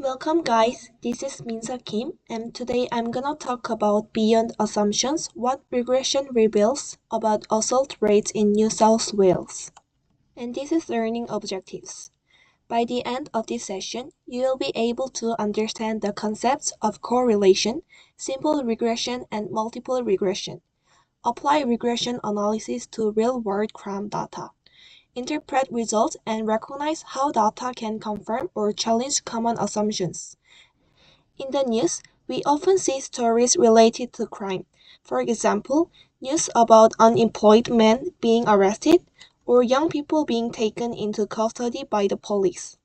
Welcome guys, this is Minseo and today I'm gonna talk about Beyond Assumptions, what regression reveals about assault rates in New South Wales. And this is learning objectives. By the end of this session, you will be able to understand the concepts of correlation, simple regression, and multiple regression. Apply regression analysis to real-world crime data. Interpret results and recognize how data can confirm or challenge common assumptions. In the news, we often see stories related to crime. For example, news about unemployed men being arrested or young people being taken into custody by the police.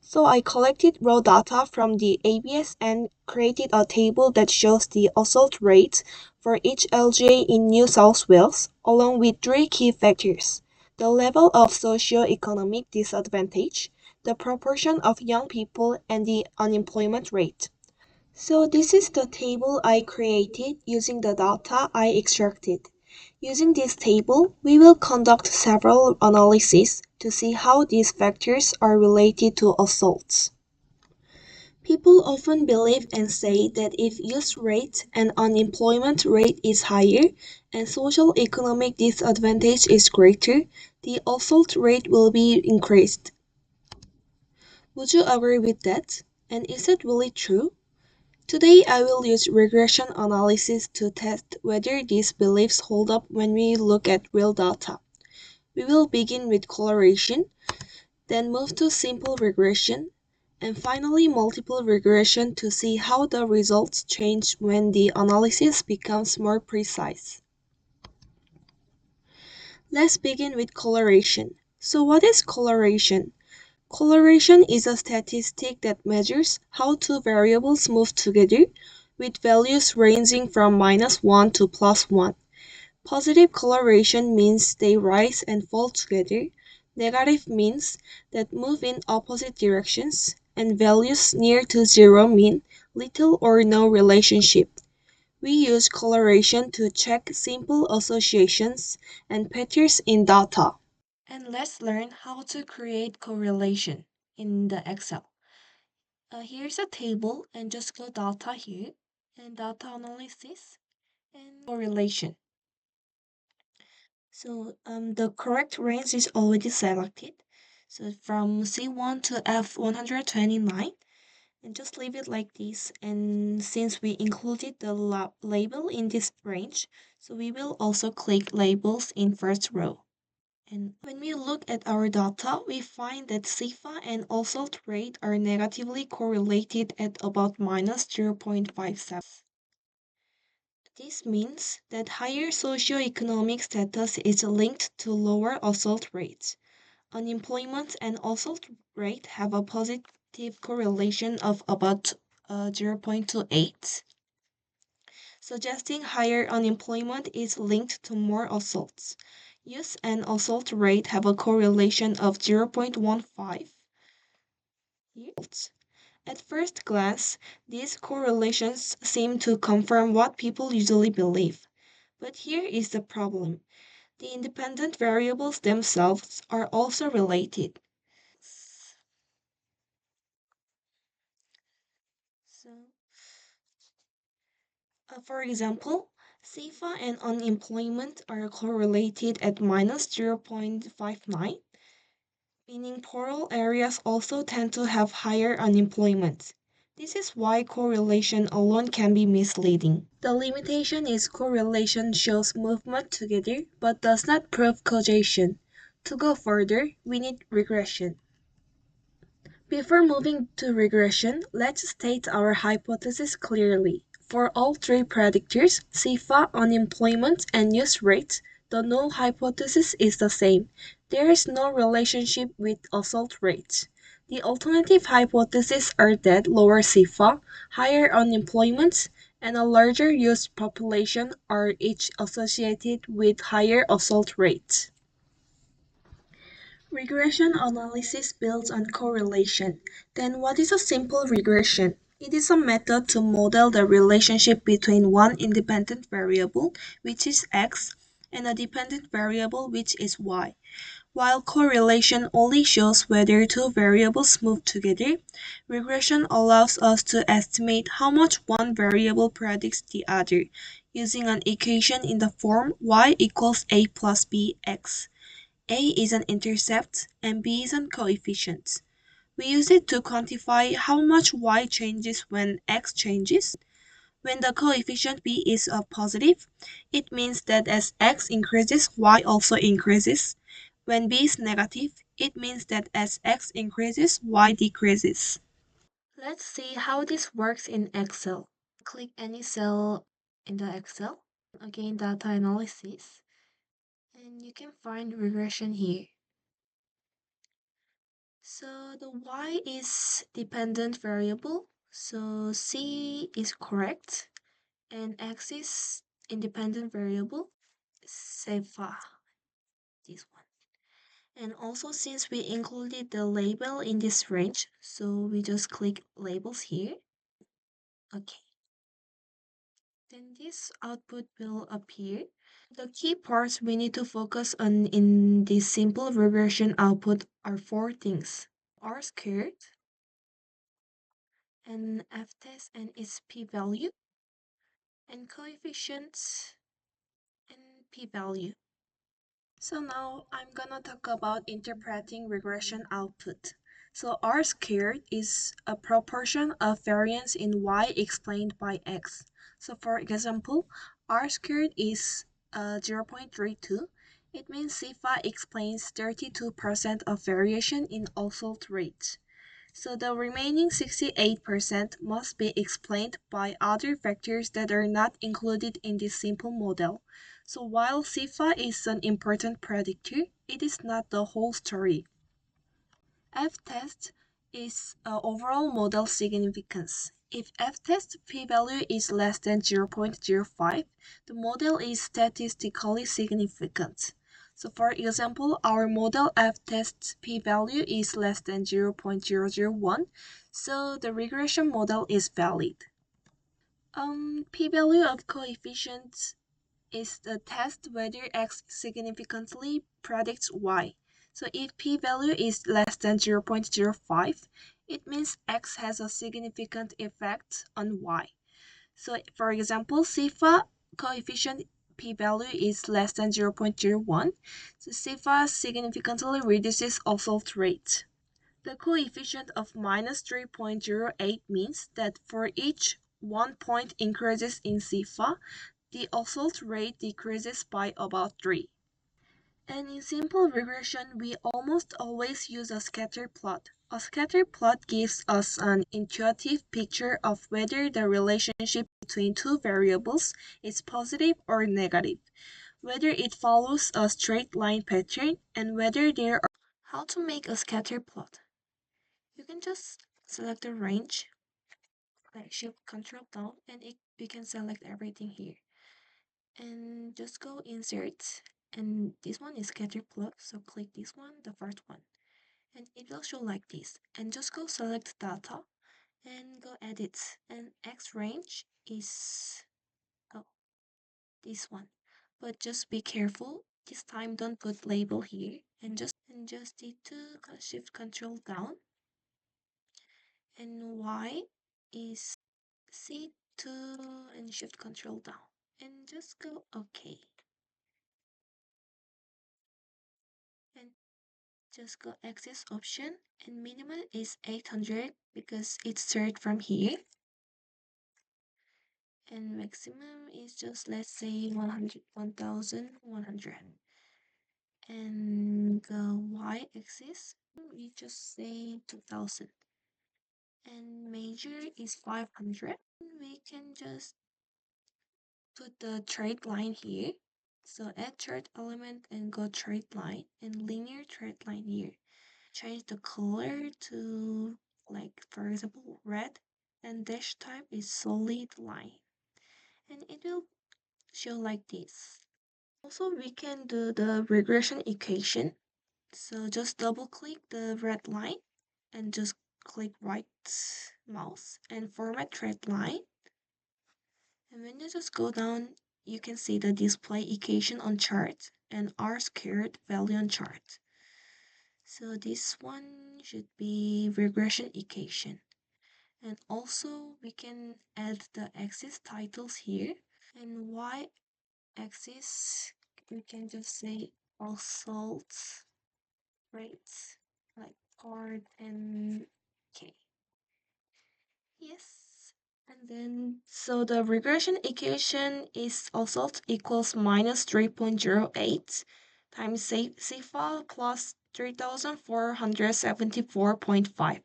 So I collected raw data from the ABS and created a table that shows the assault rates for each LGA in New South Wales, along with three key factors: the level of socio-economic disadvantage, the proportion of young people, and the unemployment rate. So this is the table I created using the data I extracted. Using this table, we will conduct several analyses to see how these factors are related to assaults. People often believe and say that if youth rate and unemployment rate is higher and social economic disadvantage is greater, the assault rate will be increased. Would you agree with that? And is it really true? Today I will use regression analysis to test whether these beliefs hold up when we look at real data. We will begin with correlation, then move to simple regression, and finally multiple regression to see how the results change when the analysis becomes more precise. Let's begin with correlation. So what is correlation? Correlation is a statistic that measures how two variables move together, with values ranging from -1 to +1. Positive correlation means they rise and fall together. Negative means that move in opposite directions, and values near to zero mean little or no relationship. We use correlation to check simple associations and patterns in data. And let's learn how to create correlation in the Excel. Here's a table and just go data here and data analysis and correlation. So the correct range is already selected. So from C1 to F129 and just leave it like this. And since we included the label in this range, so we will also click labels in first row. And when we look at our data, we find that SIFA and assault rate are negatively correlated at about -0.57. This means that higher socioeconomic status is linked to lower assault rates. Unemployment and assault rate have a positive correlation of about 0.28, suggesting higher unemployment is linked to more assaults. Youth and assault rate have a correlation of 0.15. At first glance, these correlations seem to confirm what people usually believe. But here is the problem. The independent variables themselves are also related. For example, SIFA and unemployment are correlated at -0.59, meaning poorer areas also tend to have higher unemployment. This is why correlation alone can be misleading. The limitation is correlation shows movement together but does not prove causation. To go further, we need regression. Before moving to regression, let's state our hypothesis clearly. For all three predictors, SIFA, unemployment, and youth rates, the null hypothesis is the same. There is no relationship with assault rates. The alternative hypotheses are that lower SIFA, higher unemployment, and a larger youth population are each associated with higher assault rates. Regression analysis builds on correlation. Then what is a simple regression? It is a method to model the relationship between one independent variable, which is x, and a dependent variable, which is y. While correlation only shows whether two variables move together, regression allows us to estimate how much one variable predicts the other using an equation in the form y equals a plus b x. A is an intercept and b is a coefficient. We use it to quantify how much y changes when x changes. When the coefficient b is a positive, it means that as x increases, y also increases. When b is negative, it means that as x increases, y decreases. Let's see how this works in Excel. Click any cell in the Excel. Again, data analysis. And you can find regression here. So the y is dependent variable. So C is correct. And x is independent variable. Sefa, this one. And also since we included the label in this range, so we just click labels here. Okay. Then this output will appear. The key parts we need to focus on in this simple regression output are four things. R squared, and F test and its p-value, and coefficients and p-value. So now I'm gonna talk about interpreting regression output. So R squared is a proportion of variance in y explained by x. So for example, R squared is 0.32. It means CIFA explains 32% of variation in oscillate rate. So the remaining 68% must be explained by other factors that are not included in this simple model. So while CIFA is an important predictor, it is not the whole story. F-test is overall model significance. If F-test p-value is less than 0.05, the model is statistically significant. So for example, our model F-test p-value is less than 0.001, so the regression model is valid. P-value of coefficients is the test whether x significantly predicts y. So if p-value is less than 0.05, it means x has a significant effect on y. So for example, CIFA coefficient p-value is less than 0.01, so CIFA significantly reduces oscillate rate. The coefficient of minus 3.08 means that for each 1 point increases in CIFA, the oscillate rate decreases by about 3. And in simple regression, we almost always use a scatter plot. A scatter plot gives us an intuitive picture of whether the relationship between two variables is positive or negative, whether it follows a straight line pattern, and whether there are. How to make a scatter plot? You can just select a range, like shift control down, and we can select everything here. And just go insert, and this one is scatter plot, so click this one, the first one, and it will show like this. And just go select data and go edit, and X range is this one, but just be careful this time, don't put label here, and just need to shift control down, and Y is C2 and shift control down, and just go OK. And just go access option, and minimum is 800 because it started from here, and maximum is just, let's say, 1100, and the y-axis we just say 2000, and major is 500. We can just put the straight line here, so add chart element and go straight line, and linear straight line here. Change the color to, like, for example, red, and dash type is solid line, and it will show like this. Also, we can do the regression equation. So just double click the red line and just click right mouse and format straight line, and when you just go down, you can see the display equation on chart and R squared value on chart. So this one should be regression equation. And also we can add the axis titles here. And y-axis, we can just say assault rates, like chord and K. Yes. And then, so the regression equation is assault equals minus 3.08 times CFA plus 3474.5.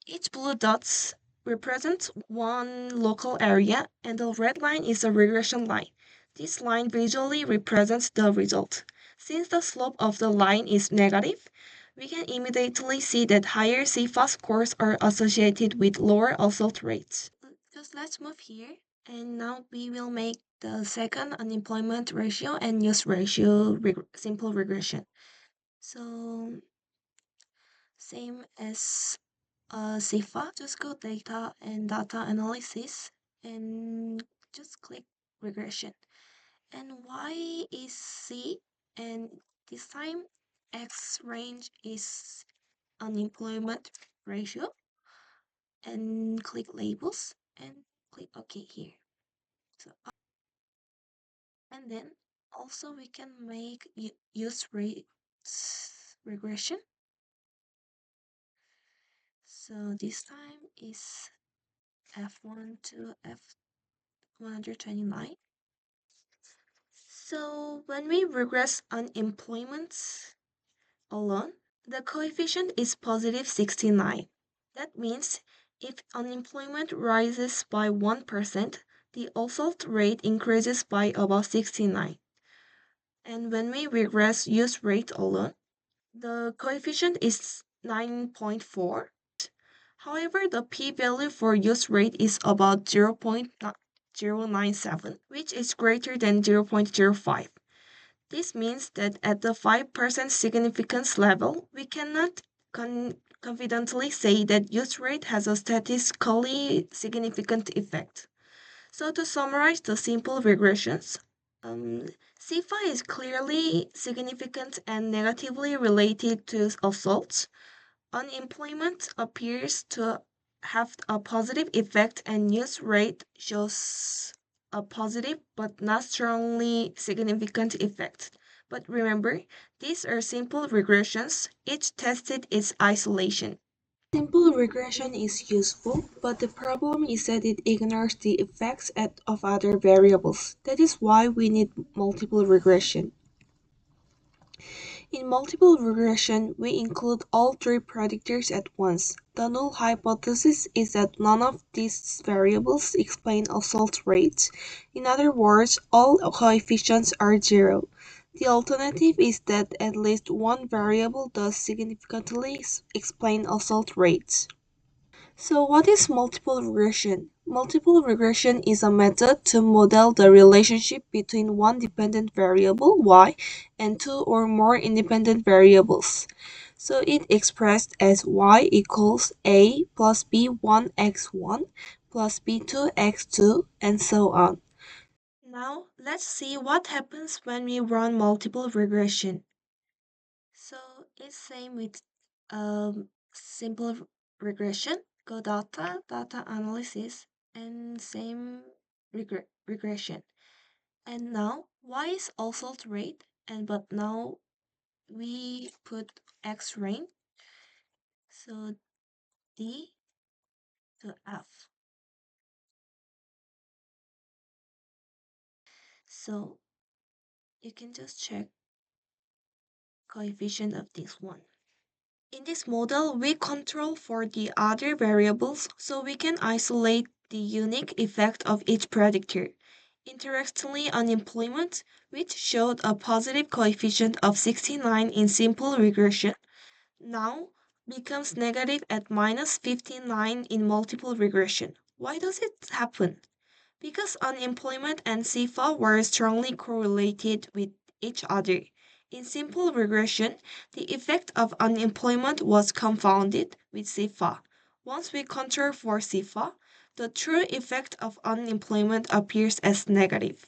Each blue dots represents one local area, and the red line is a regression line. This line visually represents the result. Since the slope of the line is negative, we can immediately see that higher CFA scores are associated with lower assault rates. Just let's move here, and now we will make the second unemployment ratio and use ratio simple regression. So same as CIFA, just go data and data analysis and just click regression. And Y is C, and this time X range is unemployment ratio, and click labels and click OK here. So, and then also we can make use rates regression. So this time is F1 to F129. So when we regress unemployment alone, the coefficient is positive 69. That means if unemployment rises by 1%, the assault rate increases by about 69. And when we regress use rate alone, the coefficient is 9.4. However, the p-value for use rate is about 0.097, which is greater than 0.05. This means that at the 5% significance level, we cannot confidently say that use rate has a statistically significant effect. So to summarize the simple regressions, CIFA is clearly significant and negatively related to assaults. Unemployment appears to have a positive effect, and use rate shows a positive but not strongly significant effect. But remember, these are simple regressions, each tested its isolation. Simple regression is useful, but the problem is that it ignores the effects of other variables. That is why we need multiple regression. In multiple regression, we include all three predictors at once. The null hypothesis is that none of these variables explain assault rates. In other words, all coefficients are zero. The alternative is that at least one variable does significantly explain assault rates. So what is multiple regression? Multiple regression is a method to model the relationship between one dependent variable, y, and two or more independent variables. So it expressed as y equals a plus b1x1 plus b2x2 and so on. Now let's see what happens when we run multiple regression. So it's same with simple regression, go data analysis, and same regression. And now y is assault rate, and but now we put x range, so D to F. So you can just check coefficient of this one. In this model, we control for the other variables so we can isolate the unique effect of each predictor. Interestingly, unemployment, which showed a positive coefficient of 69 in simple regression, now becomes negative at minus 59 in multiple regression. Why does it happen? Because unemployment and CIFA were strongly correlated with each other. In simple regression, the effect of unemployment was confounded with CIFA. Once we control for CIFA, the true effect of unemployment appears as negative.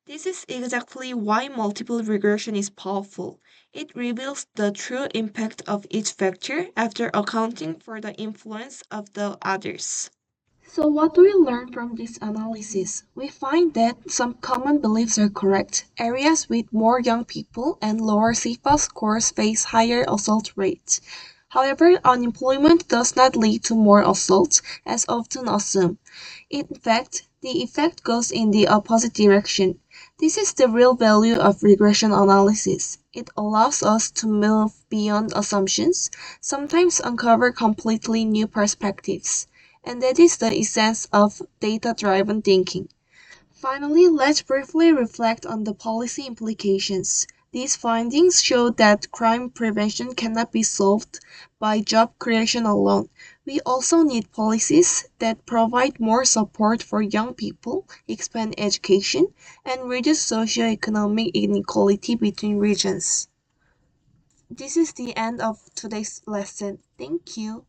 This is exactly why multiple regression is powerful. It reveals the true impact of each factor after accounting for the influence of the others. So, what do we learn from this analysis? We find that some common beliefs are correct. Areas with more young people and lower CFA scores face higher assault rates. However, unemployment does not lead to more assaults, as often assumed. In fact, the effect goes in the opposite direction. This is the real value of regression analysis. It allows us to move beyond assumptions, sometimes uncover completely new perspectives. And that is the essence of data-driven thinking. Finally, let's briefly reflect on the policy implications. These findings show that crime prevention cannot be solved by job creation alone. We also need policies that provide more support for young people, expand education, and reduce socioeconomic inequality between regions. This is the end of today's lesson. Thank you.